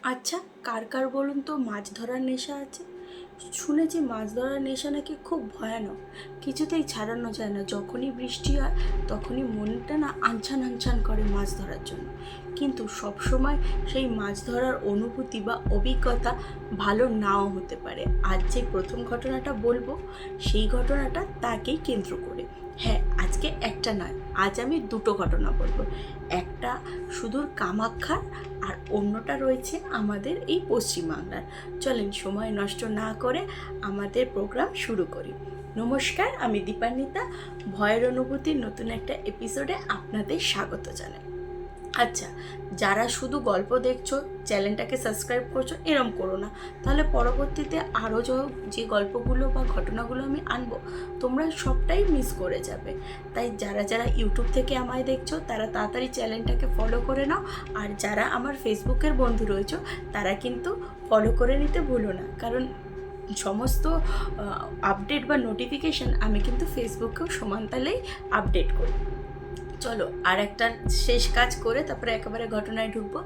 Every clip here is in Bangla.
আচ্ছা, কার কার বলুন তো মাছ ধরার নেশা আছে? শুনেছি মাছ ধরার নেশা নাকি খুব ভয়ানক, কিছুতেই ছাড়ানো যায় না। যখনই বৃষ্টি হয় তখনই মনটা না আনছান আনছান করে মাছ ধরার জন্য। কিন্তু সবসময় সেই মাছ ধরার অনুভূতি বা অভিজ্ঞতা ভালো নাও হতে পারে। আজ যে প্রথম ঘটনাটা বলবো, সেই ঘটনাটা তাকেই কেন্দ্র করে। হ্যাঁ, আজকে একটা নয়, আজ আমি দুটো ঘটনা বলবো। একটা সুদূর কামাখ্যার, আর অন্যটা রয়েছে আমাদের এই পশ্চিমবাংলার। চলেন সময় নষ্ট না করে আমাদের প্রোগ্রাম শুরু করি। নমস্কার, আমি দীপান্বিতা। ভয়ের অনুভূতির নতুন একটা এপিসোডে আপনাদের স্বাগত জানাই। আচ্ছা, যারা শুধু গল্প দেখছো, চ্যানেলটাকে সাবস্ক্রাইব করছো, এরম করো না। তাহলে পরবর্তীতে আরও যে গল্পগুলো বা ঘটনাগুলো আমি আনবো, তোমরা সবটাই মিস করে যাবে। তাই যারা যারা ইউটিউব থেকে আমায় দেখছো, তারা তাড়াতাড়ি চ্যানেলটাকে ফলো করে নাও। আর যারা আমার ফেসবুকের বন্ধু রয়েছো, তারা কিন্তু ফলো করে নিতে ভুলো না, কারণ সমস্ত আপডেট বা নোটিফিকেশান আমি কিন্তু ফেসবুকেও সমানতালেই আপডেট করি। চলো আর একটা শেষ কাজ করে তারপরে একেবারে ঘটনায় ঢুকবো।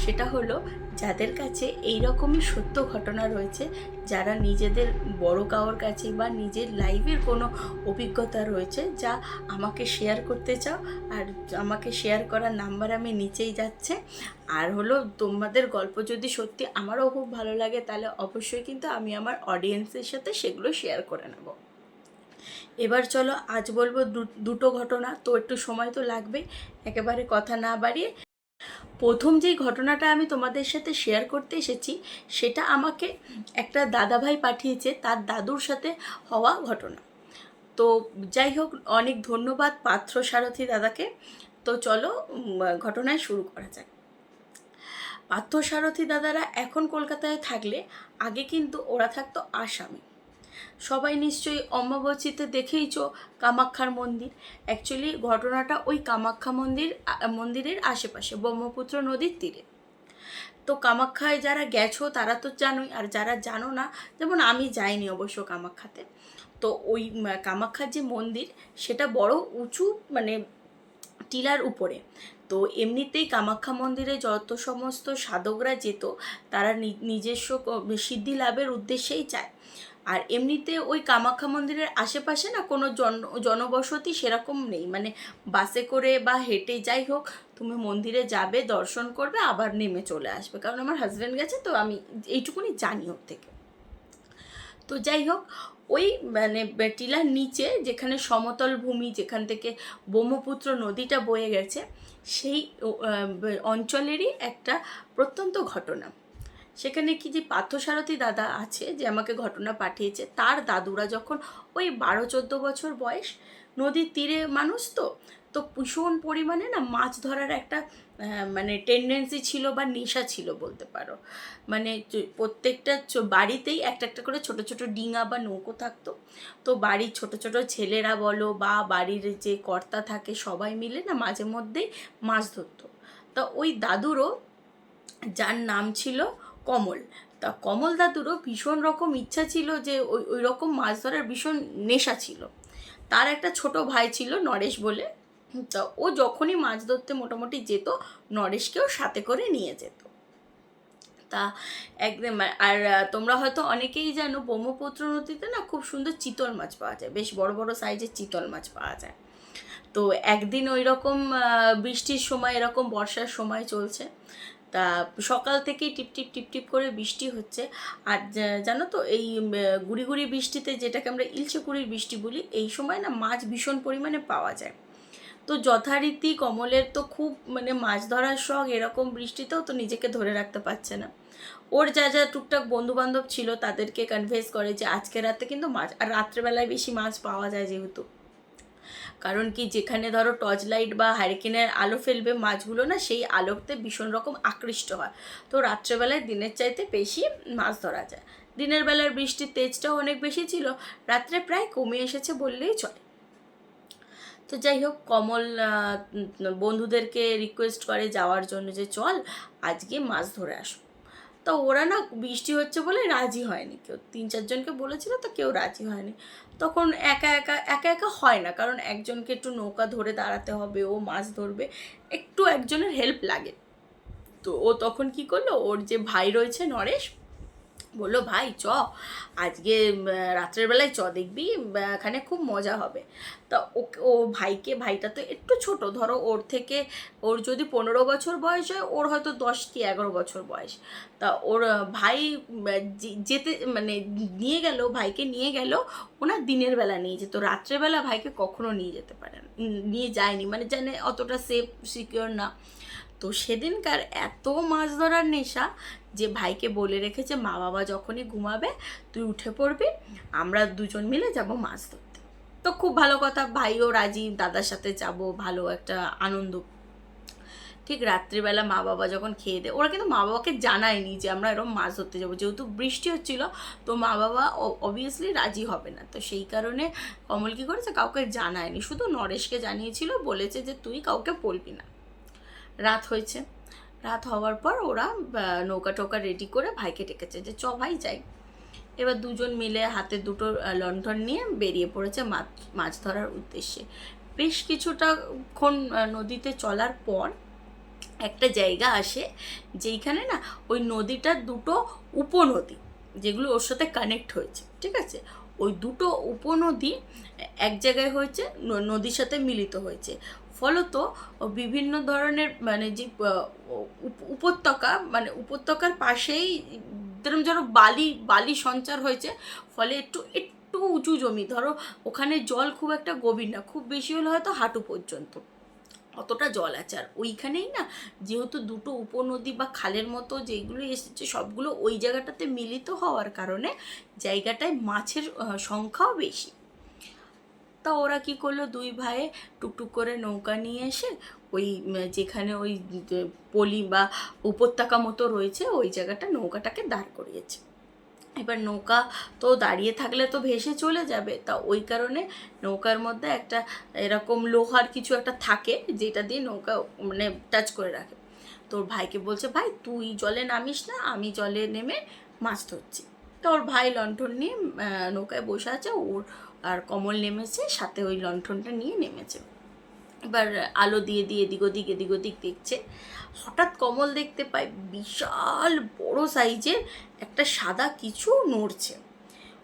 সেটা হলো, যাদের কাছে এই রকমই সত্য ঘটনা রয়েছে, যারা নিজেদের বড় কারোর কাছে বা নিজের লাইফের কোনো অভিজ্ঞতা রয়েছে যা আমাকে শেয়ার করতে চাও, আর আমাকে শেয়ার করার নাম্বার আমি নিচেই যাচ্ছে। আর হলো, তোমাদের গল্প যদি সত্যি আমারও খুব ভালো লাগে, তাহলে অবশ্যই কিন্তু আমি আমার অডিয়েন্সের সাথে সেগুলো শেয়ার করে নেব। এবার চলো, আজ বলবো দুটো ঘটনা, তো একটু সময় তো লাগবে। একেবারে কথা না বাড়িয়ে প্রথম যেই ঘটনাটা আমি তোমাদের সাথে শেয়ার করতে এসেছি, সেটা আমাকে একটা দাদাভাই পাঠিয়েছে, তার দাদুর সাথে হওয়া ঘটনা। তো যাই হোক, অনেক ধন্যবাদ পাত্র সারথী দাদাকে। তো চলো ঘটনায় শুরু করা যাক। পার্থসারথী দাদারা এখন কলকাতায় থাকলে আগে কিন্তু ওরা থাকতো আসামে। সবাই নিশ্চয়ই অম্বুবাচীতে দেখেইছো কামাখ্যার মন্দির। অ্যাকচুয়ালি ঘটনাটা ওই কামাখ্যা মন্দিরের আশেপাশে, ব্রহ্মপুত্র নদীর তীরে। তো কামাখ্যায় যারা গেছো তারা তো জানোই, আর যারা জানো না, যেমন আমি যাইনি অবশ্য কামাখ্যাতে। তো ওই কামাখ্যার যে মন্দির, সেটা বড় উঁচু, মানে টিলার উপরে। তো এমনিতেই কামাখ্যা মন্দিরে যত সমস্ত সাধকরা যেত, তারা নিজস্ব সিদ্ধি লাভের উদ্দেশ্যেই যায়। আর এমনিতে ওই কামাখ্যা মন্দিরের আশেপাশে না কোনো জনবসতি সেরকম নেই, মানে বাসে করে বা হেঁটে যাই হোক, তুমি মন্দিরে যাবে, দর্শন করবে, আবার নেমে চলে আসবে। কারণ আমার হাজব্যান্ড গেছে, তো আমি এইটুকুনি জানি ওর থেকে। তো যাই হোক, ওই মানে টিলার নিচে যেখানে সমতল ভূমি, যেখান থেকে ব্রহ্মপুত্র নদীটা বয়ে গেছে, সেই অঞ্চলেরই একটা প্রত্যন্ত ঘটনা। সেখানে কি, যে পার্থসারথী দাদা আছে যে আমাকে ঘটনা পাঠিয়েছে, তার দাদুরা যখন ওই 12-14 বছর বয়স, নদীর তীরে মানুষ তো, তো ভীষণ পরিমাণে না মাছ ধরার একটা মানে টেন্ডেন্সি ছিল বা নেশা ছিল বলতে পারো। মানে প্রত্যেকটা বাড়িতেই একটা একটা করে ছোট ছোট ডিঙা বা নৌকো থাকতো। তো বাড়ির ছোট ছোট ছেলেরা বলো বা বাড়ির যে কর্তা থাকে, সবাই মিলে না মাঝে মধ্যেই মাছ ধরতো। তা ওই দাদুরও, যার নাম ছিল কমল, তা কমল দাদুরও ভীষণ রকম ইচ্ছা ছিল, যে ওই ওই রকম মাছ ধরার ভীষণ নেশা ছিল। তার একটা ছোট ভাই ছিল নরেশ বলে। তা ও যখনই মাছ ধরতে মোটামুটি যেত, নরেশকেও সাথে করে নিয়ে যেত। তা একদম। আর তোমরা হয়তো অনেকেই জানো, ব্রহ্মপুত্র নদীতে না খুব সুন্দর চিতল মাছ পাওয়া যায়, বেশ বড় বড় সাইজের চিতল মাছ পাওয়া যায়। তো একদিন ওই রকম বৃষ্টির সময়, এরকম বর্ষার সময় চলছে, তা সকাল থেকেই টিপ টিপ টিপ টিপ করে বৃষ্টি হচ্ছে। আর জানো তো, এই গুড়ি গুড়ি বৃষ্টিতে, যেটাকে আমরা ইলচে কুড়ির বৃষ্টি বলি, এই সময় না মাছ ভীষণ পরিমাণে পাওয়া যায়। তো যথারীতি কমলের তো খুব মানে মাছ ধরার শখ, এরকম বৃষ্টিতেও তো নিজেকে ধরে রাখতে পারছে না। ওর যা যা টুকটাক বন্ধু বান্ধব ছিল তাদেরকে কনভিন্স করে যে আজকে রাতে কিন্তু মাছ, আর রাত্রেবেলায় বেশি মাছ পাওয়া যায় যেহেতু। কারণ কি, যেখানে ধরো টর্চ লাইট বা হ্যারিকেনের আলো ফেলবে, মাছগুলো না সেই আলোতে ভীষণ রকম আকৃষ্ট হয়। তো রাত্রেবেলায় দিনের চাইতে বেশি মাছ ধরা যায়। দিনের বেলার বৃষ্টির তেজটাও অনেক বেশি ছিল, রাত্রে প্রায় কমে এসেছে বললেই চলে। তো যাই হোক, কমল বন্ধুদেরকে রিকোয়েস্ট করে যাওয়ার জন্য, যে চল আজকে মাছ ধরে আসো। তো ওরা না বৃষ্টি হচ্ছে বলে রাজি হয়নি কেউ, 3-4জনকে বলেছিল, তো কেউ রাজি হয়নি। তখন একা একা একা একা হয় না, কারণ একজনকে একটু নৌকা ধরে দাঁড়াতে হবে, ও মাছ ধরবে, একটু একজনের হেল্প লাগে। তো ও তখন কি করলো, ওর যে ভাই রয়েছে নরেশ, বললো ভাই চ আজকে রাত্রের বেলায় চ দেখবি, এখানে খুব মজা হবে। তা ও ভাইটা তো একটু ছোট, ধরো ওর থেকে, ওর যদি 15 বছর বয়স হয়, ওর হয়তো 10 কি 11 বছর বয়স। তা ওর ভাই যেতে মানে নিয়ে গেল, ভাইকে নিয়ে গেল। ওনার দিনের বেলা নিয়ে যেত, রাত্রেবেলা ভাইকে কখনো নিয়ে যেতে পারে না, নিয়ে যায়নি, মানে জানে অতটা সেফ সিকিওর না। তো সেদিনকার এত মাছ ধরার নেশা যে ভাইকে বলে রেখেছে মা বাবা যখনই ঘুমাবে তুই উঠে পড়বি, আমরা দুজন মিলে যাব মাছ ধরতে। তো খুব ভালো কথা, ভাইও রাজি, দাদার সাথে যাব, ভালো একটা আনন্দ। ঠিক রাত্রিবেলা মা বাবা যখন খেয়ে দেয়, ওরা কিন্তু মা বাবাকে জানায়নি যে আমরা এরকম মাছ ধরতে যাবো, যেহেতু বৃষ্টি হচ্ছিল, তো মা বাবা অবভিয়াসলি রাজি হবে না। তো সেই কারণে কমল কী করেছে, কাউকে জানায়নি, শুধু নরেশকে জানিয়েছিল, বলেছে যে তুই কাউকে বলবি না। রাত হয়েছে, রাত হওয়ার পর ওরা নৌকা টোকা রেডি করে ভাইকে ডেকেছে যে চ ভাই যাই। এবার দুজন মিলে হাতে দুটো লণ্ঠন নিয়ে বেরিয়ে পড়েছে মাছ ধরার উদ্দেশ্যে। বেশ কিছুটাক্ষণ নদীতে চলার পর একটা জায়গা আসে যেইখানে না ওই নদীটার দুটো উপনদী, যেগুলো ওর সাথে কানেক্ট হয়েছে, ঠিক আছে, ওই দুটো উপনদী এক জায়গায় হয়েছে, নদীর সাথে মিলিত হয়েছে। ফলত বিভিন্ন ধরনের মানে যে উপত্যকা, মানে উপত্যকার পাশেই যেন বালি বালি সঞ্চার হয়েছে, ফলে একটু একটু উঁচু জমি, ধরো ওখানে জল খুব একটা গভীর না, খুব বেশি হলে হয়তো হাঁটু পর্যন্ত অতটা জল আছে। আর ওইখানেই না, যেহেতু দুটো উপনদী বা খালের মতো যেগুলো এসেছে সবগুলো ওই জায়গাটাতে মিলিত হওয়ার কারণে জায়গাটায় মাছের সংখ্যাও বেশি। তা ওরা কি করলো, দুই ভাইয়ে টুকটুক করে নৌকা নিয়ে এসে ওই যেখানে ওই পলি বা উপত্যকা মতো রয়েছে ওই জায়গাটা নৌকাটাকে দাঁড় করিয়েছে। এবার নৌকা তো দাঁড়িয়ে থাকলে তো ভেসে চলে যাবে, তা ওই কারণে নৌকার মধ্যে একটা এরকম লোহার কিছু একটা থাকে যেটা দিয়ে নৌকা মানে টাচ করে রাখে। তোর ভাইকে বলছে ভাই তুই জলে নামিস না, আমি জলে নেমে মাছ ধরছি। তো ওর ভাই লণ্ঠন নিয়ে নৌকায় বসে আছে, ওর আর কমল নেমেছে সাথে, ওই লণ্ঠনটা নিয়ে নেমেছে। এবার আলো দিয়ে দিয়ে এদিক ওদিক দেখছে। হঠাৎ কমল দেখতে পায় বিশাল বড় সাইজের একটা সাদা কিছু নড়ছে।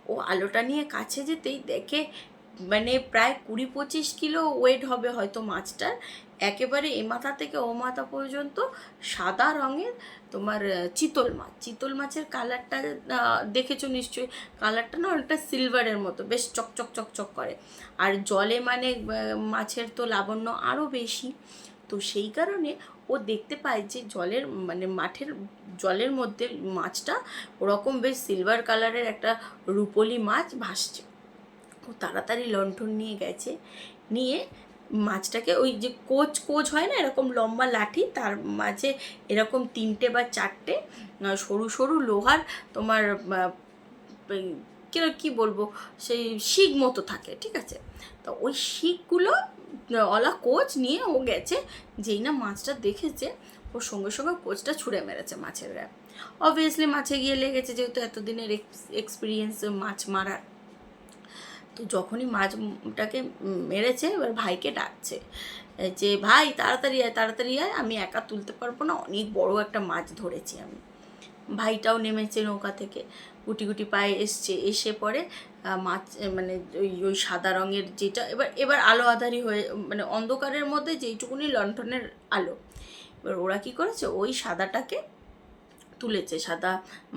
ও আলোটা নিয়ে কাছে যেতেই দেখে, মানে প্রায় 20-25 কিলো ওয়েট হবে হয়তো মাছটার, একেবারে এ মাথা থেকে ও মাথা পর্যন্ত সাদা রঙের তোমার চিতল মাছের কালারটা দেখেছো নিশ্চয়ই, কালারটা না অনেকটা সিলভারের মতো, বেশ চকচক চকচক করে। আর জলে মানে মাছের তো লাবণ্য আরও বেশি। তো সেই কারণে ও দেখতে পায় যে জলের মানে মাঠের জলের মধ্যে মাছটা ওরকম বেশ সিলভার কালারের একটা রুপোলি মাছ ভাসছে। ও তাড়াতাড়ি লণ্ঠন নিয়ে গেছে, নিয়ে মাছটাকে ওই যে কোচ হয় না এরকম লম্বা লাঠি, তার মাঝে এরকম 3টে বা 4টে সরু সরু লোহার তোমার কী বলবো, সেই শিক মতো থাকে, ঠিক আছে। তো ওই শিকগুলো ওলা কোচ নিয়ে ও গেছে, যেই না মাছটা দেখেছে ওর সঙ্গে সঙ্গে কোচটা ছুঁড়ে মেরেছে মাছের গায়ে। অবভিয়াসলি মাছে গিয়ে লেগেছে, যেহেতু এতদিনের এক্সপিরিয়েন্স মাছ মারার। তো যখনই মাছটাকে মেরেছে, এবার ভাইকে ডাকছে যে ভাই তাড়াতাড়ি আয়, আমি একা তুলতে পারবো না, অনেক বড় একটা মাছ ধরেছি আমি। ভাইটাও নেমেছে নৌকা থেকে, গুটি গুটি পায়ে এসে পড়ে মাছ মানে ওই সাদা রঙের যেটা, এবার আলো আধারি হয়ে মানে অন্ধকারের মধ্যে যেইটুকুনি লণ্ঠনের আলো, এবার ওরা কী করেছে, ওই সাদাটাকে তুলেছে, সাদা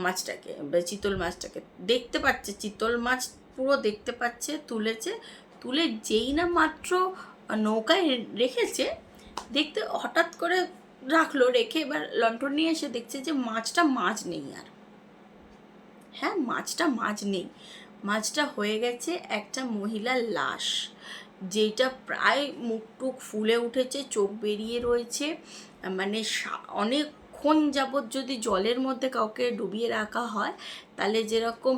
মাছটাকে, চিতল মাছটাকে দেখতে পাচ্ছে, চিতল মাছ পুরো দেখতে পাচ্ছে, তুলে যেই না মাত্র নৌকায় রেখেছে, দেখতে হঠাৎ করে রেখে এবার লণ্ঠন নিয়ে এসে দেখছে যে মাছ নেই আর। হ্যাঁ, মাছ নেই, মাছটা হয়ে গেছে একটা মহিলার লাশ, যেটা প্রায় মুখটুক ফুলে উঠেছে, চোখ বেরিয়ে রয়েছে। মানে অনেকক্ষণ যাবৎ যদি জলের মধ্যে কাউকে ডুবিয়ে রাখা হয়, তাহলে যেরকম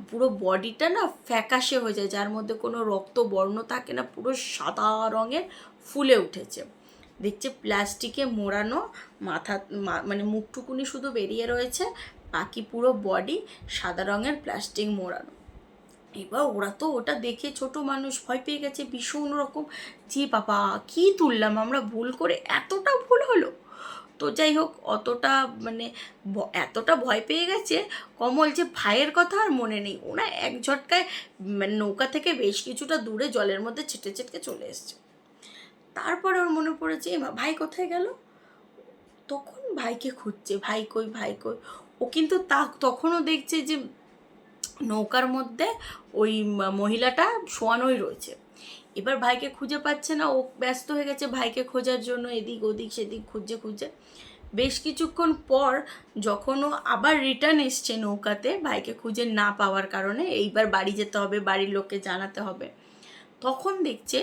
পুরো বডিটা না ফ্যাকাশে হয়ে যায়, যার মধ্যে কোনো রক্ত বর্ণ থাকে না, পুরো সাদা রঙের ফুলে উঠেছে। দেখছে প্লাস্টিকে মোড়ানো, মাথা মানে মুখটুকুনি শুধু বেরিয়ে রয়েছে, বাকি পুরো বডি সাদা রঙের প্লাস্টিক মোড়ানো। এবার ওরা তো ওটা দেখে, ছোট মানুষ, ভয় পেয়ে গেছে ভীষণ রকম, যে বাবা কী তুললাম আমরা ভুল করে, এতটা ভুল হলো। তো যাই হোক, অতটা মানে এতটা ভয় পেয়ে গেছে কমল যে ভাইয়ের কথা আর মনে নেই। ওরা এক ঝটকায় মানে নৌকা থেকে বেশ কিছুটা দূরে জলের মধ্যে ছিটকে ছিটকে চলে এসছে। তারপরে ওর মনে পড়েছে, এমা ভাই কোথায় গেল। তখন ভাইকে খুঁজছে, ভাই কই ভাই কই। ও কিন্তু তখনও দেখছে যে নৌকার মধ্যে ওই মহিলাটা শোয়ানোই রয়েছে। এবার ভাইকে খুঁজে পাচ্ছে না, ও ব্যস্ত হয়ে গেছে ভাইকে খোঁজার জন্য, এদিক ওদিক সেদিক খুঁজে খুঁজে। বেশ কিছুক্ষণ পর যখন ও আবার রিটার্ন এসছে নৌকাতে, ভাইকে খুঁজে না পাওয়ার কারণে, এইবার বাড়ি যেতে হবে, বাড়ির লোককে জানাতে হবে, তখন দেখছে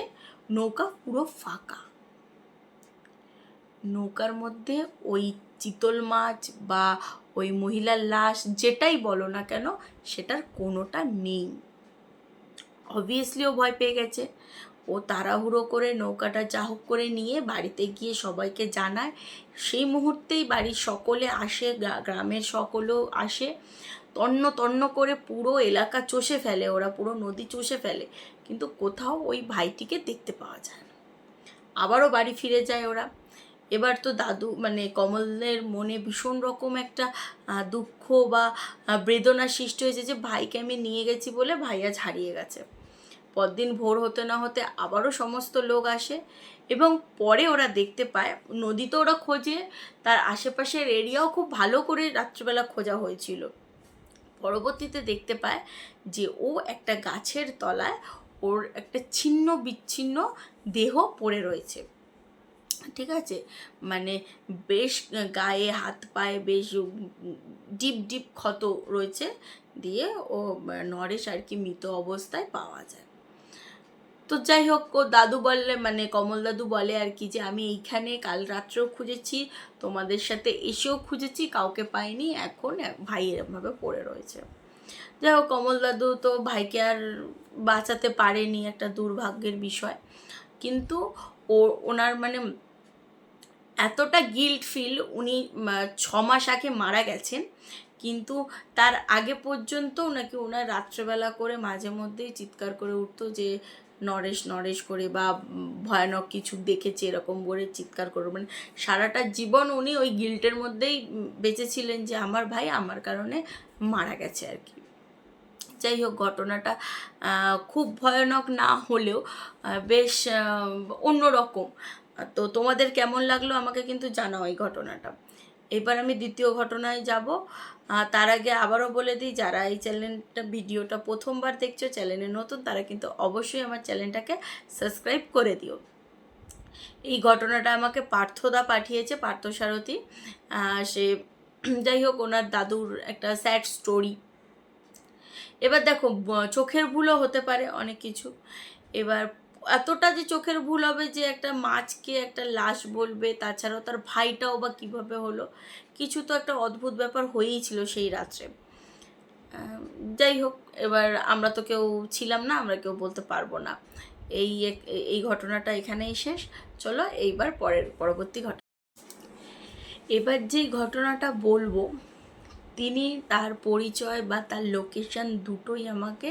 নৌকা পুরো ফাঁকা। নৌকার মধ্যে ওই চিতল মাছ বা ওই মহিলার লাশ যেটাই বলো না কেন, সেটার কোনোটা নেই। অবভিয়াসলি ও ভয় পেয়ে গেছে। ও তাড়াহুড়ো করে নৌকাটা যা হোক করে নিয়ে বাড়িতে গিয়ে সবাইকে জানায়। সেই মুহূর্তেই বাড়ির সকলে আসে, গ্রামের সকলেও আসে। তন্ন তন্ন করে পুরো এলাকা চষে ফেলে, ওরা পুরো নদী চষে ফেলে, কিন্তু কোথাও ওই ভাইটিকে দেখতে পাওয়া যায় না। আবারও বাড়ি ফিরে যায় ওরা। এবার তো দাদু মানে কমলের মনে ভীষণ রকম একটা দুঃখ বা বেদনা সৃষ্টি হয়েছে যে ভাইকে আমি নিয়ে গেছি বলে ভাই আজ হারিয়ে গেছে। পরদিন ভোর হতে না হতে আবারও সমস্ত লোক আসে এবং পরে ওরা দেখতে পায়, নদীতে ওরা খোঁজে, তার আশেপাশের এরিয়াও খুব ভালো করে রাত্রিবেলা খোঁজা হয়েছিল। পরবর্তীতে দেখতে পায় যে ও একটা গাছের তলায় ওর একটা ছিন্ন বিচ্ছিন্ন দেহ পড়ে রয়েছে। ঠিক আছে, মানে বেশ গায়ে হাত পায়ে বেশ ডিপ ডিপ ক্ষত রয়েছে, দিয়ে ও নরেশ আর কি মৃত অবস্থায় পাওয়া যায়। তো যাই হোক, ও দাদু বললে মানে কমল দাদু বলে আর কি যে আমি এইখানে কাল রাত্রেও খুঁজেছি, তোমাদের সাথে এসেও খুঁজেছি, কাউকে পাইনি, এখন ভাই এরমভাবে পড়ে রয়েছে। যাই হোক, কমল দাদু তো ভাইকে আর বাঁচাতে পারেনি, একটা দুর্ভাগ্যের বিষয়। কিন্তু ওনার মানে এতটা গিল্ট ফিল, উনি 6 মাস আগে মারা গেছেন, কিন্তু তার আগে পর্যন্ত নাকি ওনার রাত্রেবেলা করে মাঝে মধ্যেই চিৎকার করে উঠতো যে নরেশ নরেশ করে, বা ভয়ানক কিছু দেখেছে এরকম করে চিৎকার করে, মানে সারাটা জীবন উনি ওই গিল্টের মধ্যেই বেঁচেছিলেন যে আমার ভাই আমার কারণে মারা গেছে আর কি। যাই হোক, ঘটনাটা খুব ভয়ানক না হলেও বেশ অন্যরকম। তো তোমাদের কেমন লাগলো আমাকে কিন্তু জানাও এই ঘটনাটা। এবার আমি দ্বিতীয় ঘটনায় যাব। তার আগে আবারও বলে দিই, যারা এই চ্যানেলটা ভিডিওটা প্রথমবার দেখছো, চ্যানেলে নতুন, তারা কিন্তু অবশ্যই আমার চ্যানেলটাকে সাবস্ক্রাইব করে দিও। এই ঘটনাটা আমাকে পার্থদা পাঠিয়েছে, পার্থসারথী। সে যাই হোক, ওনার দাদুর একটা স্যাড স্টোরি। এবার দেখো, চোখের ভুলও হতে পারে অনেক কিছু। এবার এতটা যে চোখের ভুল হবে যে একটা মাছকে একটা লাশ বলবে, তাছাড়াও তার ভাইটাও বা কীভাবে হলো, কিছু তো একটা অদ্ভুত ব্যাপার হয়েই ছিল সেই রাত্রে। যাই হোক, এবার আমরা তো কেউ ছিলাম না, আমরা কেউ বলতে পারবো না। এই ঘটনাটা এখানেই শেষ। চলো এইবার পরবর্তী ঘটনা। এবার যেই ঘটনাটা বলবো, তিনি তার পরিচয় বা তার লোকেশন দুটোই আমাকে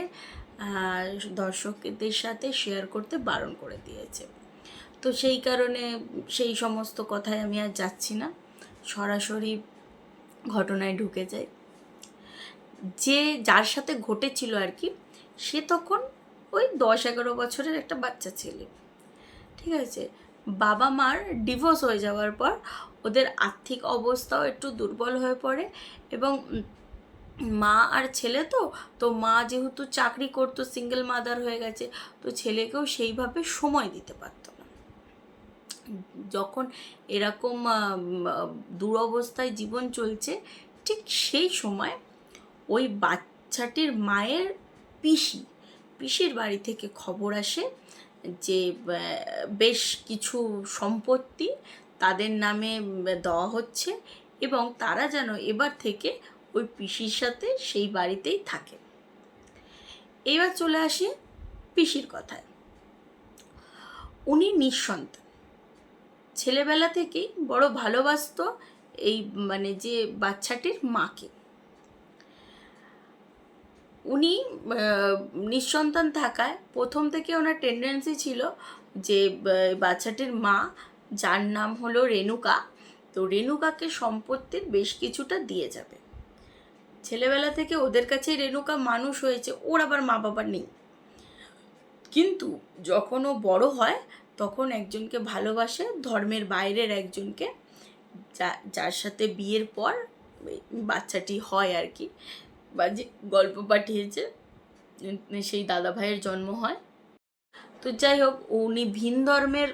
দর্শকদের সাথে শেয়ার করতে বারণ করে দিয়েছে। তো সেই কারণে সেই সমস্ত কথায় আমি আর যাচ্ছি না, সরাসরি ঘটনায় ঢুকে যাই। যার সাথে ঘটেছিল আর কি, সে তখন ওই 10-11 বছরের একটা বাচ্চা ছেলে। ঠিক আছে, বাবা মার ডিভোর্স হয়ে যাওয়ার পর ওদের আর্থিক অবস্থাও একটু দুর্বল হয়ে পড়ে, এবং মা আর ছেলে তো মা যেহেতু চাকরি করতো, সিঙ্গেল মাদার হয়ে গেছে, তো ছেলেকেও সেইভাবে সময় দিতে পারতো না। যখন এরকম দুরবস্থায় জীবন চলছে, ঠিক সেই সময় ওই বাচ্চাটির মায়ের পিসির বাড়ি থেকে খবর আসে যে বেশ কিছু সম্পত্তি তাদের নামে দেওয়া হচ্ছে, এবং তারা যেন এবার থেকে ওই পিসির সাথে সেই বাড়িতেই থাকে। এবার চলে আসি পিসির কথায়। উনি নিঃসন্তান, ছেলেবেলা থেকেই বড় ভালোবাসত এই মানে যে বাচ্চাটির মাকে। উনি নিঃসন্তান থাকায় প্রথম থেকে ওনার টেন্ডেন্সি ছিল যে বাচ্চাটির মা, যার নাম হলো রেণুকা, তো রেণুকাকে সম্পত্তির বেশ কিছুটা দিয়ে যাবে। ছেলেবেলা থেকে ওদের কাছেই রেণুকা মানুষ হয়েছে, ওর আবার মা বাবা নেই। কিন্তু যখন ও বড় হয় তখন একজনকে ভালোবাসে, ধর্মের বাইরের একজনকে, যার সাথে বিয়ের পর বাচ্চাটি হয় আর কি, বা যে গল্প পাঠিয়েছে সেই দাদা ভাইয়ের জন্ম হয়। তো যাই হোক, উনি ভিন ধর্মের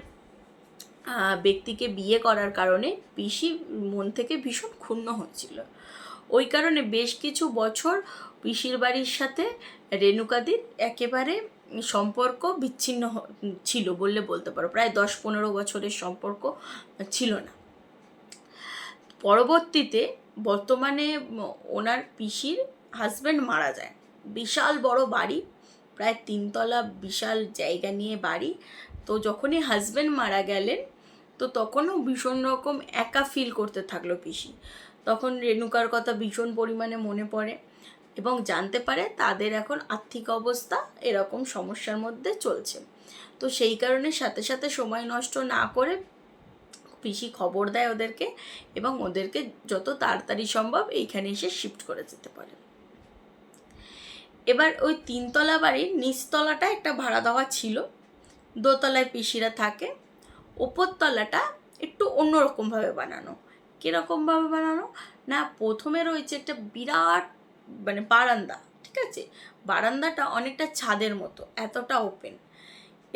ব্যক্তিকে বিয়ে করার কারণে পিসি মন থেকে ভীষণ ক্ষুণ্ণ হচ্ছিল। ওই কারণে বেশ কিছু বছর পিসির বাড়ির সাথে রেণুকাদির একেবারে সম্পর্ক বিচ্ছিন্ন ছিল বললে বলতে পারো। প্রায় 10-15 বছরের সম্পর্ক ছিল না। পরবর্তীতে বর্তমানে ওনার পিসির হাজব্যান্ড মারা যায়। বিশাল বড় বাড়ি, প্রায় 3 তলা বিশাল জায়গা নিয়ে বাড়ি। তো যখনই হাজব্যান্ড মারা গেলেন তো তখনও ভীষণ রকম একা ফিল করতে থাকলো পিসি। তখন রেণুকার কথা ভীষণ পরিমাণে মনে পড়ে এবং জানতে পারে তাদের এখন আর্থিক অবস্থা এরকম সমস্যার মধ্যে চলছে। তো সেই কারণে সাথে সাথে সময় নষ্ট না করে পিসি খবর দেয় ওদেরকে এবং ওদেরকে যত তাড়াতাড়ি সম্ভব এইখানে এসে শিফট করে যেতে পারে। এবার ওই 3 তলা বাড়ির নিচতলাটা একটা ভাড়া দেওয়া ছিল, দোতলায় পিসিরা থাকে, ওপরতলাটা একটু অন্যরকমভাবে বানানো। কীরকমভাবে বানানো না, প্রথমে রয়েছে একটা বিরাট মানে বারান্দা, ঠিক আছে, বারান্দাটা অনেকটা ছাদের মতো, এতটা ওপেন,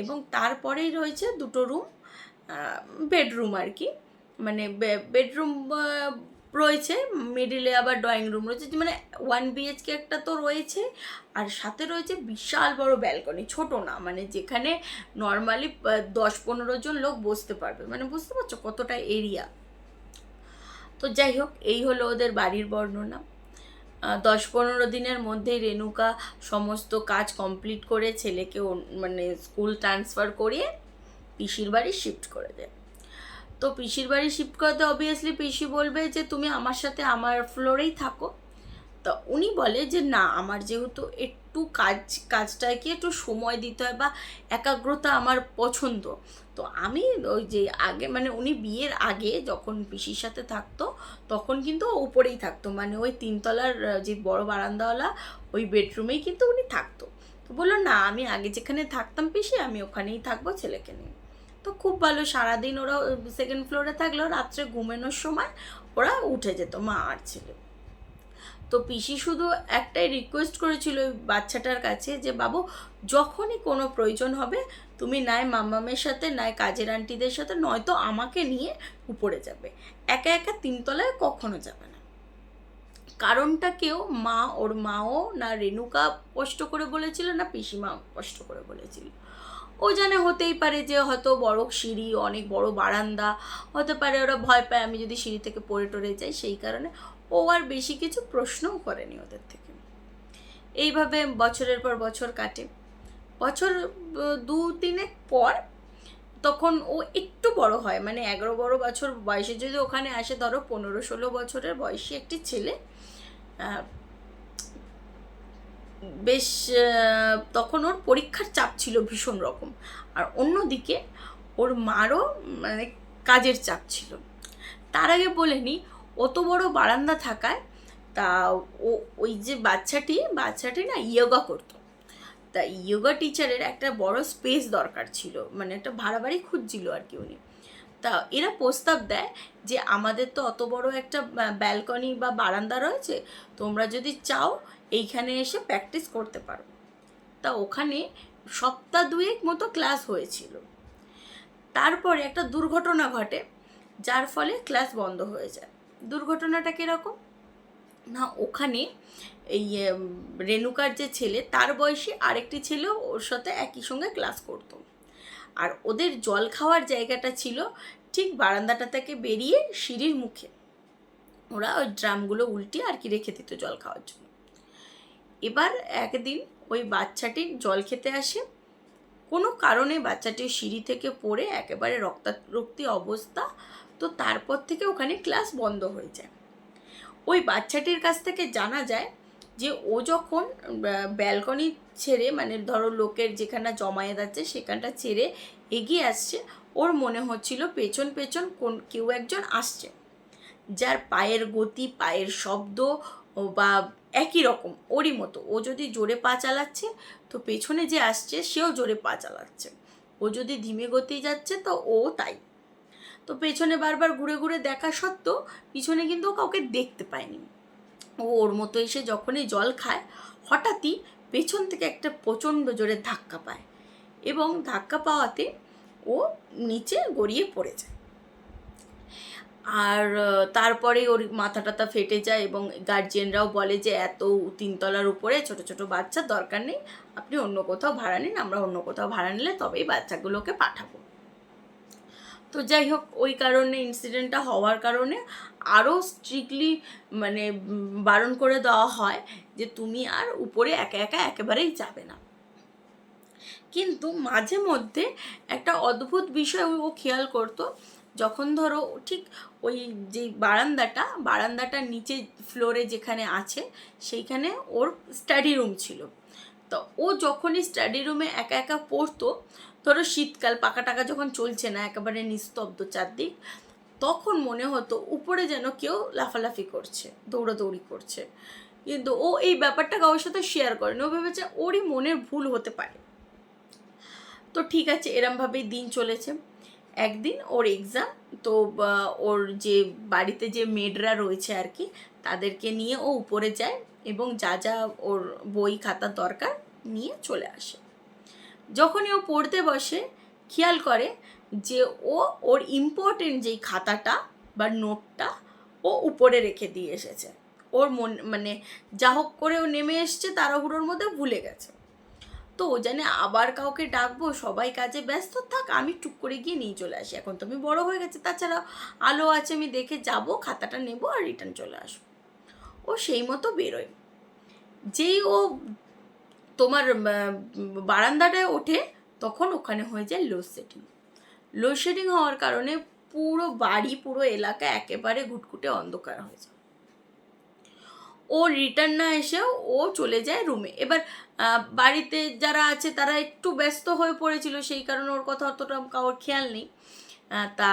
এবং তারপরেই রয়েছে 2টো রুম, বেডরুম আর কি, মানে বেডরুম রয়েছে, মিডিলে আবার ড্রয়িং রুম রয়েছে, মানে 1 BHK একটা তো রয়েছে, আর সাথে রয়েছে বিশাল বড় ব্যালকনি, ছোট না, মানে যেখানে নর্মালি 10-15 জন লোক বসতে পারবে, মানে বুঝতে পারছো কতটা এরিয়া। তো যাই হোক, এই হলো ওদের বাড়ির বর্ণনা। 10-15 দিনের মধ্যেই রেণুকা সমস্ত কাজ কমপ্লিট করে ছেলেকে মানে স্কুল ট্রান্সফার করিয়ে পিসির বাড়ি শিফট করে দেয়। তো পিসির বাড়ি শিফট করতে অবভিয়াসলি পিসি বলবে যে তুমি আমার সাথে আমার ফ্লোরেই থাকো। তো উনি বলে যে না, আমার যেহেতু একটু কাজটায় কি একটু সময় দিতে হয় বা একাগ্রতা আমার পছন্দ, তো আমি ওই যে আগে মানে উনি বিয়ের আগে যখন পিসির সাথে থাকতো তখন কিন্তু উপরেই থাকতো, মানে ওই 3 তলার যে বড় বারান্দাওয়ালা ওই বেডরুমেই কিন্তু উনি থাকতো। তো বললো না, আমি আগে যেখানে থাকতাম পিসি আমি ওখানেই থাকবো ছেলেকে নিয়ে। তো খুব ভালো, সারাদিন ওরা 2nd ফ্লোরে থাকলেও রাত্রে ঘুমানোর সময় ওরা উঠে যেত মা আর ছেলে। তো পিসি শুধু একটাই রিকোয়েস্ট করেছিল ওই বাচ্চাটার কাছে যে বাবু, যখনই কোনো প্রয়োজন হবে তুমি নয় মাম্মামের সাথে নয় কাজের আন্টিদের সাথে নয়তো আমাকে নিয়ে উপরে যাবে, একা একা 3 তলায় কখনো যাবে না। কারণটা কেউ ওর মাও না রেণুকা কষ্ট করে বলেছিল না পিসিমা কষ্ট করে বলেছিল। ও জানে হতেই পারে যে হয়তো বড় সিঁড়ি, অনেক বড় বারান্দা, হতে পারে ওরা ভয় পায় আমি যদি সিঁড়ি থেকে পড়ে টরে যাই, সেই কারণে ও আর বেশি কিছু প্রশ্নও করেনি ওদের থেকে। এইভাবে বছরের পর বছর কাটে। বছর 2-3 পর তখন ও একটু বড় হয়, মানে 11-12 বছর বয়সে যদি ওখানে আসে, ধরো 15-16 বছরের বয়সী একটি ছেলে, বেশ তখন ওর পরীক্ষার চাপ ছিল ভীষণ রকম, আর অন্যদিকে ওর মারও মানে কাজের চাপ ছিল। তার আগে বলে নি, অত বড় বারান্দা থাকায় তা ওই যে বাচ্চাটি না ইয়োগা করতো। তা ইয়োগা টিচারের একটা বড় স্পেস দরকার ছিল, মানে একটা ভাড়া বাড়ি খুঁজছিল আর কি উনি। তা এরা প্রস্তাব দেয় যে আমাদের তো অত বড় একটা ব্যালকনি বা বারান্দা রয়েছে, তোমরা যদি চাও এইখানে এসে প্র্যাকটিস করতে পারো। তা ওখানে সপ্তাহ 2 মতো ক্লাস হয়েছিল। তারপরে একটা দুর্ঘটনা ঘটে যার ফলে ক্লাস বন্ধ হয়ে যায়। দুর্ঘটনাটা কীরকম না, ওখানে এই রেণুকার যে ছেলে তার বয়সী আরেকটি ছেলে ওর সাথে একই সঙ্গে ক্লাস করতো, আর ওদের জল খাওয়ার জায়গাটা ছিল ঠিক বারান্দাটা থেকে বেরিয়ে সিঁড়ির মুখে। ওরা ওই ড্রামগুলো উল্টিয়ে আর কি রেখে দিত জল খাওয়ার জন্য। এবার একদিন ওই বাচ্চাটি জল খেতে আসে, কোনো কারণে বাচ্চাটি সিঁড়ি থেকে পড়ে একেবারে রক্তারক্তি অবস্থা। তো তারপর থেকে ওখানে ক্লাস বন্ধ হয়ে যায়। ওই বাচ্চাটির কাছ থেকে জানা যায় যে ও যখন ব্যালকনি ছেড়ে, মানে ধরো লোকের যেখানটা জমায়েত আছে সেখানটা ছেড়ে এগিয়ে আসছে, ওর মনে হচ্ছিল পেছন পেছন কেউ একজন আসছে। যার পায়ের গতি, পায়ের শব্দ বা একই রকম ওরই মতো, ও যদি জোরে পা চালাচ্ছে তো পেছনে যে আসছে সেও জোরে পা চালাচ্ছে, ও যদি ধীমে গতি যাচ্ছে তো ও তাই। তো পেছনে বারবার ঘুরে ঘুরে দেখা সত্ত্বেও পিছনে কিন্তু ও কাউকে দেখতে পায়নি। ও ওর মতো এসে যখনই জল খায় হঠাৎই পেছন থেকে একটা প্রচণ্ড জোরে ধাক্কা পায়, এবং ধাক্কা পাওয়াতে ও নিচে গড়িয়ে পড়ে যায়। আর তারপরে ওর মাথা টাথা ফেটে যায়, এবং গার্জিয়ানরাও বলে যে এত 3 তলার উপরে ছোট ছোট বাচ্চা দরকার নেই, আপনি অন্য কোথাও ভাড়া নিন, আমরা অন্য কোথাও ভাড়া নিলে তবেই বাচ্চাগুলোকে পাঠাবো। তো যাই হোক, ওই কারণে ইনসিডেন্টটা হওয়ার কারণে আরও স্ট্রিক্টলি মানে বারণ করে দেওয়া হয় যে তুমি আর উপরে একা একা একেবারেই যাবে না। কিন্তু মাঝে মধ্যে একটা অদ্ভুত বিষয় ও খেয়াল করতো, যখন ধরো ঠিক ওই যে বারান্দাটার নিচে ফ্লোরে যেখানে আছে সেইখানে ওর স্টাডি রুম ছিল। তো ও যখনই স্টাডি রুমে একা একা পড়তো, ধরো শীতকাল পাকা টাকা যখন চলছে না, একেবারে নিস্তব্ধ চারদিক, তখন মনে হতো উপরে যেন কেউ লাফালাফি করছে, দৌড়াদৌড়ি করছে। কিন্তু ও এই ব্যাপারটা কারোর সাথে শেয়ার করেনি, ও ভেবেছে ওরই মনের ভুল হতে পারে। তো ঠিক আছে, এরমভাবেই দিন চলেছে। একদিন ওর এক্সাম, তো ওর যে বাড়িতে যে মেডরা রয়েছে আর কি, তাদেরকে নিয়ে ও উপরে যায় এবং যা যা ওর বই খাতা দরকার নিয়ে চলে আসে। যখনই ও পড়তে বসে খেয়াল করে যে ওর ইম্পর্টেন্ট যেই খাতাটা বা নোটটা ও উপরে রেখে দিয়ে এসেছে। ওর মানে যা হোক করে ও নেমে এসছে তাড়াহুড়োর মধ্যে ভুলে গেছে। তো ও জানে আবার কাউকে ডাকবো, সবাই কাজে ব্যস্ত থাক, আমি টুক করে গিয়ে নিয়ে চলে আসি, এখন তো আমি বড় হয়ে গেছে, তাছাড়া আলো আছে, আমি দেখে যাব, খাতাটা নেব আর রিটার্ন চলে আসবো। ও সেই মতো বেরোয়। যেই ও তোমার বারান্দাটায় ওঠে তখন ওখানে হয়ে যায় লোডশেডিং হওয়ার কারণে পুরো বাড়ি, পুরো এলাকা একেবারে ঘুটঘুটে অন্ধকার হয়ে যায়। ও রিটার্ন না এসেও ও চলে যায় রুমে। এবার বাড়িতে যারা আছে তারা একটু ব্যস্ত হয়ে পড়েছিল, সেই কারণে ওর কথা অতটা কারোর খেয়াল নেই। তা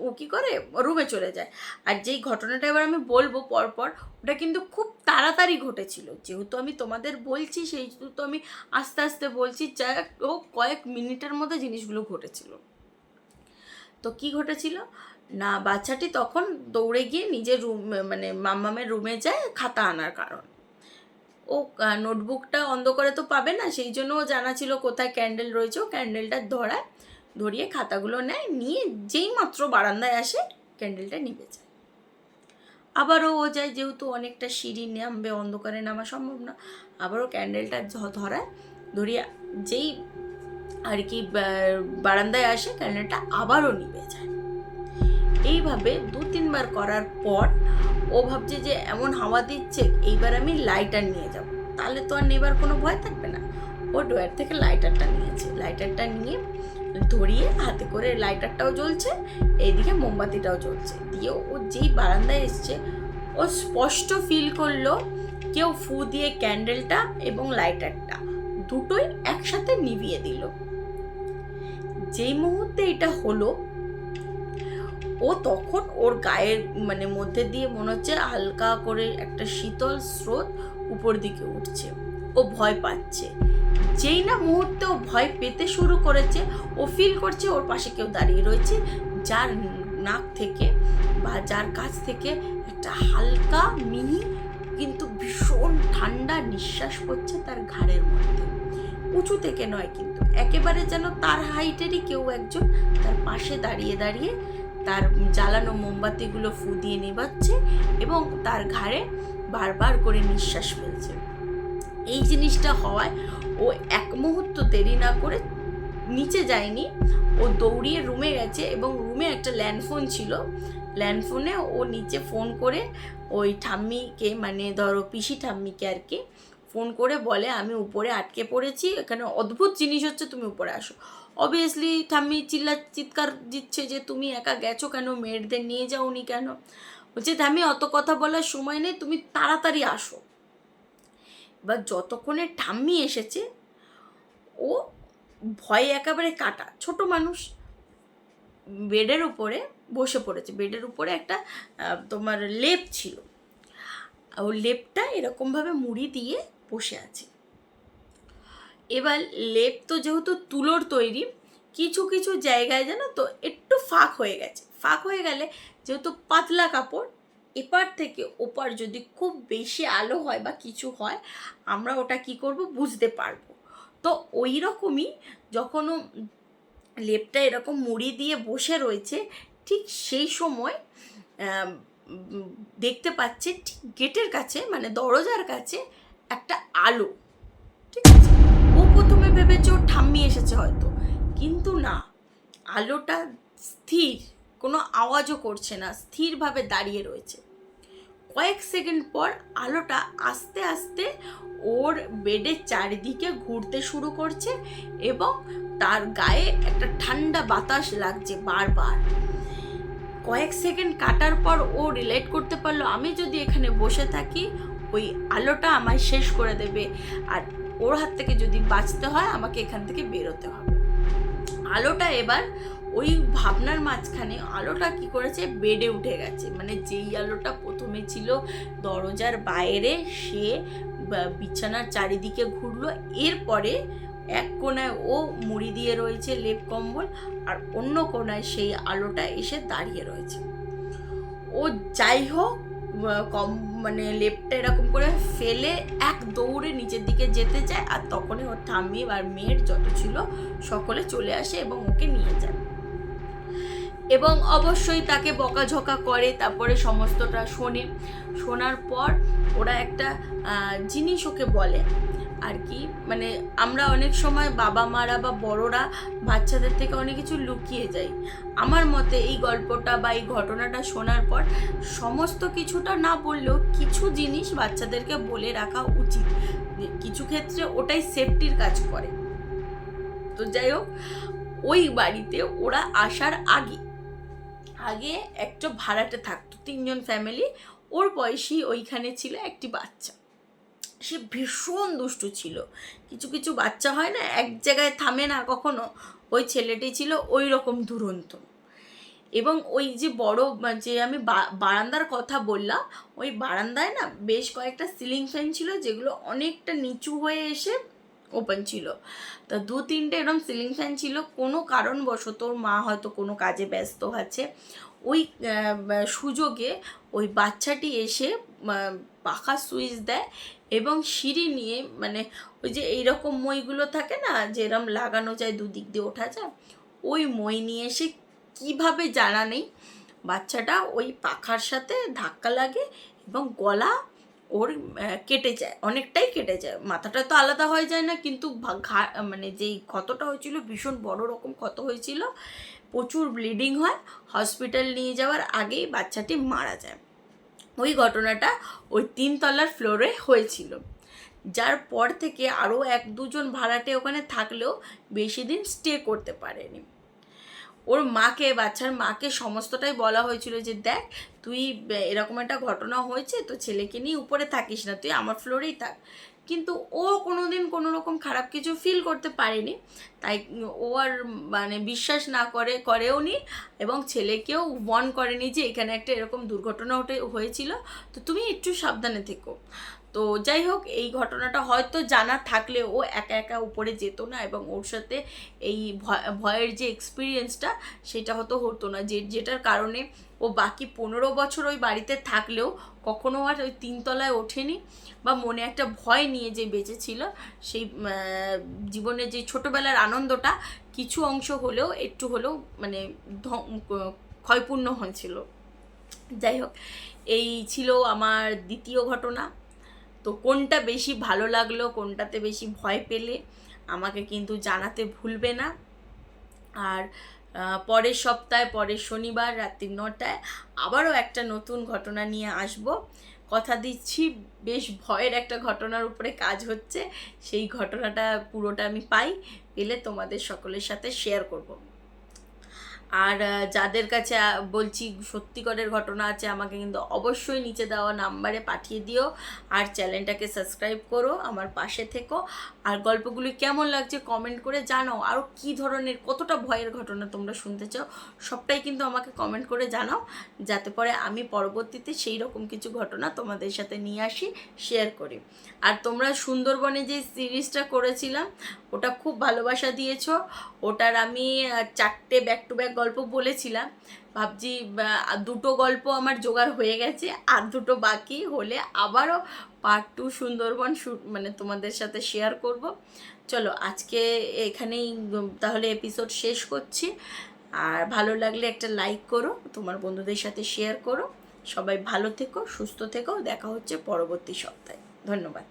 ও কী করে রুমে চলে যায়। আর যেই ঘটনাটা এবার আমি বলবো পরপর, ওটা কিন্তু খুব তাড়াতাড়ি ঘটেছিল, যেহেতু আমি তোমাদের বলছি সেহেতু আমি আস্তে আস্তে বলছি, যা ও কয়েক মিনিটের মধ্যে জিনিসগুলো ঘটেছিল। তো কি ঘটেছিল না, বাচ্চাটি তখন দৌড়ে গিয়ে নিজের রুম মানে মাম্মামের রুমে যায় খাতা আনার কারণ। ও নোটবুকটা অন্ধকারে তো পাবে না, সেই জন্য ও জানা ছিল কোথায় ক্যান্ডেল রয়েছে, ও ক্যান্ডেলটা ধরিয়ে খাতাগুলো নেয়, নিয়ে যেই মাত্র বারান্দায় আসে ক্যান্ডেলটা নিভে যায়। আবারও ও যায়, যেহেতু অনেকটা সিঁড়ি নামবে, অন্ধকারে নামা সম্ভব না, আবারও ক্যান্ডেলটা ধরিয়ে যেই আর কি বারান্দায় আসে ক্যান্ডেলটা আবারও নিভে যায়। এইভাবে 2-3 বার করার পর ও ভাবছে যে এমন হাওয়া দিচ্ছে, এইবার আমি লাইটার নিয়ে যাব, তাহলে তো আর নেবার কোনো ভয় থাকবে না। ও ড্রয়ার থেকে লাইটারটা নিয়েছে, লাইটারটা নিয়ে ধরিয়ে হাতে করে, লাইটারটাও জ্বলছে এইদিকে মোমবাতিটাও জ্বলছে, দিয়ে ও যেই বারান্দায় এসছে ও স্পষ্ট ফিল করলো কেউ ফু দিয়ে ক্যান্ডেলটা এবং লাইটারটা দুটোই একসাথে নিভিয়ে দিল। যেই মুহূর্তে এটা হলো, ও তখন ওর গায়ের মানে মধ্যে দিয়ে মনে হচ্ছে হালকা করে একটা শীতল স্রোত উপর দিকে উঠছে, ও ভয় পাচ্ছে। যেই না মুহূর্তে ও ভয় পেতে শুরু করেছে, ও ফিল করছে ওর পাশে কেউ দাঁড়িয়ে রয়েছে, যার নাক থেকে বা যার কাছ থেকে একটা হালকা মিহি কিন্তু ভীষণ ঠান্ডা নিঃশ্বাস পড়ছে তার ঘাড়ের মধ্যে। উঁচু থেকে নয়, কিন্তু একেবারে যেন তার হাইটেরই কেউ একজন তার পাশে দাঁড়িয়ে দাঁড়িয়ে তার জ্বালানো মোমবাতিগুলো ফু দিয়ে নেভাচ্ছে এবং তার ঘাড়ে বারবার করে নিঃশ্বাস ফেলছে। এই জিনিসটা হওয়ায় ও এক মুহূর্ত দেরি না করে নিচে যায়নি, ও দৌড়িয়ে রুমে গেছে, এবং রুমে একটা ল্যান্ডফোন ছিল, ল্যান্ডফোনে ও নিচে ফোন করে ওই ঠাম্মিকে, মানে ধরো পিসি ঠাম্মিকে আর কি, ফোন করে বলে আমি উপরে আটকে পড়েছি, এখানে অদ্ভুত জিনিস হচ্ছে, তুমি উপরে আসো। অবভিয়াসলি ঠাম্মি চিৎকার দিচ্ছে যে তুমি একা গেছো কেন, মেয়েদের নিয়ে যাওনি কেন। বলছে ঠাম্মি অত কথা বলার সময় নেই, তুমি তাড়াতাড়ি আসো। এবার যতক্ষণে ঠাম্মি এসেছে, ও ভয়ে একেবারে কাটা, ছোট মানুষ, বেডের উপরে বসে পড়েছে। বেডের উপরে একটা তোমার লেপ ছিল, ও লেপটা এরকমভাবে মুড়ি দিয়ে বসে আছে। এবার লেপ তো যেহেতু তুলোর তৈরি, কিছু কিছু জায়গায় জানো তো একটু ফাঁক হয়ে গেছে। ফাঁক হয়ে গেলে যেহেতু পাতলা কাপড়, এপার থেকে ওপার যদি খুব বেশি আলো হয় বা কিছু হয়, আমরা ওটা কি করব বুঝতে পারবো। তো ওই রকমই যখন ও লেপটা এরকম মুড়ি দিয়ে বসে রয়েছে, ঠিক সেই সময় দেখতে পাচ্ছে ঠিক গেটের কাছে, মানে দরজার কাছে একটা আলো। ঠিক আছে, ও প্রথমে ভেবেছে ওর ঠাম্মি এসেছে হয়তো, কিন্তু না, আলোটা স্থির, কোনো আওয়াজও করছে না, স্থিরভাবে দাঁড়িয়ে রয়েছে। কয়েক সেকেন্ড পর আলোটা আস্তে আস্তে ওর বেডের চারিদিকে ঘুরতে শুরু করছে এবং তার গায়ে একটা ঠান্ডা বাতাস লাগছে বারবার। কয়েক সেকেন্ড কাটার পর ও রিলেট করতে পারলো, আমি যদি এখানে বসে থাকি ওই আলোটা আমায় শেষ করে দেবে, আর ওর হাত থেকে যদি বাঁচতে হয় আমাকে এখান থেকে বেরোতে হবে। আলোটা এবার ওই ভাবনার মাঝখানে আলোটা কি করেছে, বেডে উঠে গেছে। মানে যেই আলোটা প্রথমে ছিল দরজার বাইরে, সে বিছানার চারিদিকে ঘুরলো। এরপরে এক কোণায় ও মুড়ি দিয়ে রয়েছে লেপ কম্বল, আর অন্য কোণায় সেই আলোটা এসে দাঁড়িয়ে রয়েছে। ও যাই হোক কম মানে লেপটা এরকম করে ফেলে এক দৌড়ে নিচের দিকে যেতে চায়, আর তখনই ওর ঠাম্মি আর মেয়ের যত ছিল সকলে চলে আসে এবং ওকে নিয়ে যায় এবং অবশ্যই তাকে বকাঝকা করে। তারপরে সমস্তটা শোনে, শোনার পর ওরা একটা জিনিস ওকে বলে আর কি, মানে আমরা অনেক সময় বাবা মারা বা বড়রা বাচ্চাদের থেকে অনেক কিছু লুকিয়ে যাই। আমার মতে এই গল্পটা বা এই ঘটনাটা শোনার পর সমস্ত কিছুটা না বললেও কিছু জিনিস বাচ্চাদেরকে বলে রাখা উচিত, কিছু ক্ষেত্রে ওটাই সেফটির কাজ করে। তো যাই হোক, ওই বাড়িতে ওরা আসার আগে একটা ভাড়াটে থাকতো, 3 জন ফ্যামিলি। ওর বয়সী ওইখানে ছিল একটি বাচ্চা, সে ভীষণ দুষ্টু ছিল। কিছু কিছু বাচ্চা হয় না, এক জায়গায় থামে না কখনো, ওই ছেলেটি ছিল ওই রকম দুরন্ত। এবং ওই যে বড় যে আমি বারান্দার কথা বললাম, ওই বারান্দায় না বেশ কয়েকটা সিলিং ফ্যান ছিল, যেগুলো অনেকটা নিচু হয়ে এসে ওপেন ছিল। তা 2-3টে এরকম সিলিং ফ্যান ছিল। কোনো কারণবশত ওর মা হয়তো কোনো কাজে ব্যস্ত আছে, ওই সুযোগে ওই বাচ্চাটি এসে পাখার সুইচ দেয় এবং সিঁড়ি নিয়ে, মানে ওই যে এইরকম মইগুলো থাকে না যে এরকম লাগানো যায়, দুদিক দিয়ে ওঠা যায়, ওই মই নিয়ে এসে কীভাবে জানা নেই বাচ্চাটা ওই পাখার সাথে ধাক্কা লাগে এবং গলা ওর কেটে যায়, অনেকটাই কেটে যায়। মাথাটা তো আলাদা হয়ে যায় না, কিন্তু মানে যেই ক্ষতটা হয়েছিল ভীষণ বড় রকম ক্ষত হয়েছিল, প্রচুর ব্লিডিং হয়। হসপিটাল নিয়ে যাওয়ার আগেই বাচ্চাটি মারা যায়। ওই ঘটনাটা ওই 3 তলার ফ্লোরে হয়েছিল, যার পর থেকে আরও 1-2 জন ভাড়াটে ওখানে থাকলেও বেশি দিন স্টে করতে পারেনি। ওর মাকে, বাচ্চার মাকে সমস্তটাই বলা হয়েছিল যে দেখ তুই এরকম একটা ঘটনা হয়েছে, তো ছেলেকে নিয়ে উপরে থাকিস না, তুই আমার ফ্লোরেই থাক। কিন্তু ও কোনোদিন কোনো রকম খারাপ কিছু ফিল করতে পারেনি, তাই ও আর মানে বিশ্বাস না করেও নি এবং ছেলেকেও ওয়ার্ন করেনি যে এখানে একটা এরকম দুর্ঘটনা হয়েছিল, তো তুমি একটু সাবধানে থেকো। তো যাই হোক, এই ঘটনাটা হয়তো জানা থাকলে ও একা একা উপরে যেত না এবং ওর সাথে এই ভয়ের যে এক্সপিরিয়েন্সটা সেটা হতো না, যেটার কারণে ও বাকি 15 বছর ওই বাড়িতে থাকলেও কখনো আর ওই 3 তলায় ওঠেনি বা মনে একটা ভয় নিয়ে যে বেঁচেছিল, সেই জীবনের যে ছোটোবেলার আনন্দটা কিছু অংশ হলেও একটু হলেও মানে ক্ষয়পূর্ণ হয়েছিল। যাই হোক, এই ছিল আমার দ্বিতীয় ঘটনা। তো কোনটা বেশি ভালো লাগলো, কোনটাতে বেশি ভয় পেলে আমাকে কিন্তু জানাতে ভুলবে না। আর পরের সপ্তাহে, পরের শনিবার রাত্রি 9টায় আবারও একটা নতুন ঘটনা নিয়ে আসব। কথা দিচ্ছি, বেশ ভয়ের একটা ঘটনার উপরে কাজ হচ্ছে, সেই ঘটনাটা পুরোটা আমি পেলে তোমাদের সকলের সাথে শেয়ার করব। আর যাদের কাছে বলছি সত্যিকারের ঘটনা আছে, আমাকে কিন্তু অবশ্যই নিচে দেওয়া নাম্বারে পাঠিয়ে দিও। আর চ্যানেলটাকে সাবস্ক্রাইব করো, আমার পাশে থেকো। আর গল্পগুলি কেমন লাগছে কমেন্ট করে জানাও। আরও কী ধরনের কতটা ভয়ের ঘটনা তোমরা শুনতে চাও সবটাই কিন্তু আমাকে কমেন্ট করে জানাও, যাতে পরে আমি পরবর্তীতে সেই রকম কিছু ঘটনা তোমাদের সাথে নিয়ে আসি, শেয়ার করি। আর তোমরা সুন্দরবনে যে সিরিজটা করেছিলাম ওটা খুব ভালোবাসা দিয়েছো। ওটার আমি 4টে ব্যাক টু ব্যাক গল্প বলেছিলাম, ভাবছি 2টো গল্প আমার জোগাড় হয়ে গেছে, আর 2টো বাকি হলে আবারও পার্ট 2 সুন্দরবন মানে তোমাদের সাথে শেয়ার করব। চলো আজকে এখানেই তাহলে এপিসোড শেষ করছি। আর ভালো লাগলে একটা লাইক করো, তোমার বন্ধুদের সাথে শেয়ার করো। সবাই ভালো থেকো, সুস্থ থেকো, দেখা হচ্ছে পরবর্তী সপ্তাহে। ধন্যবাদ।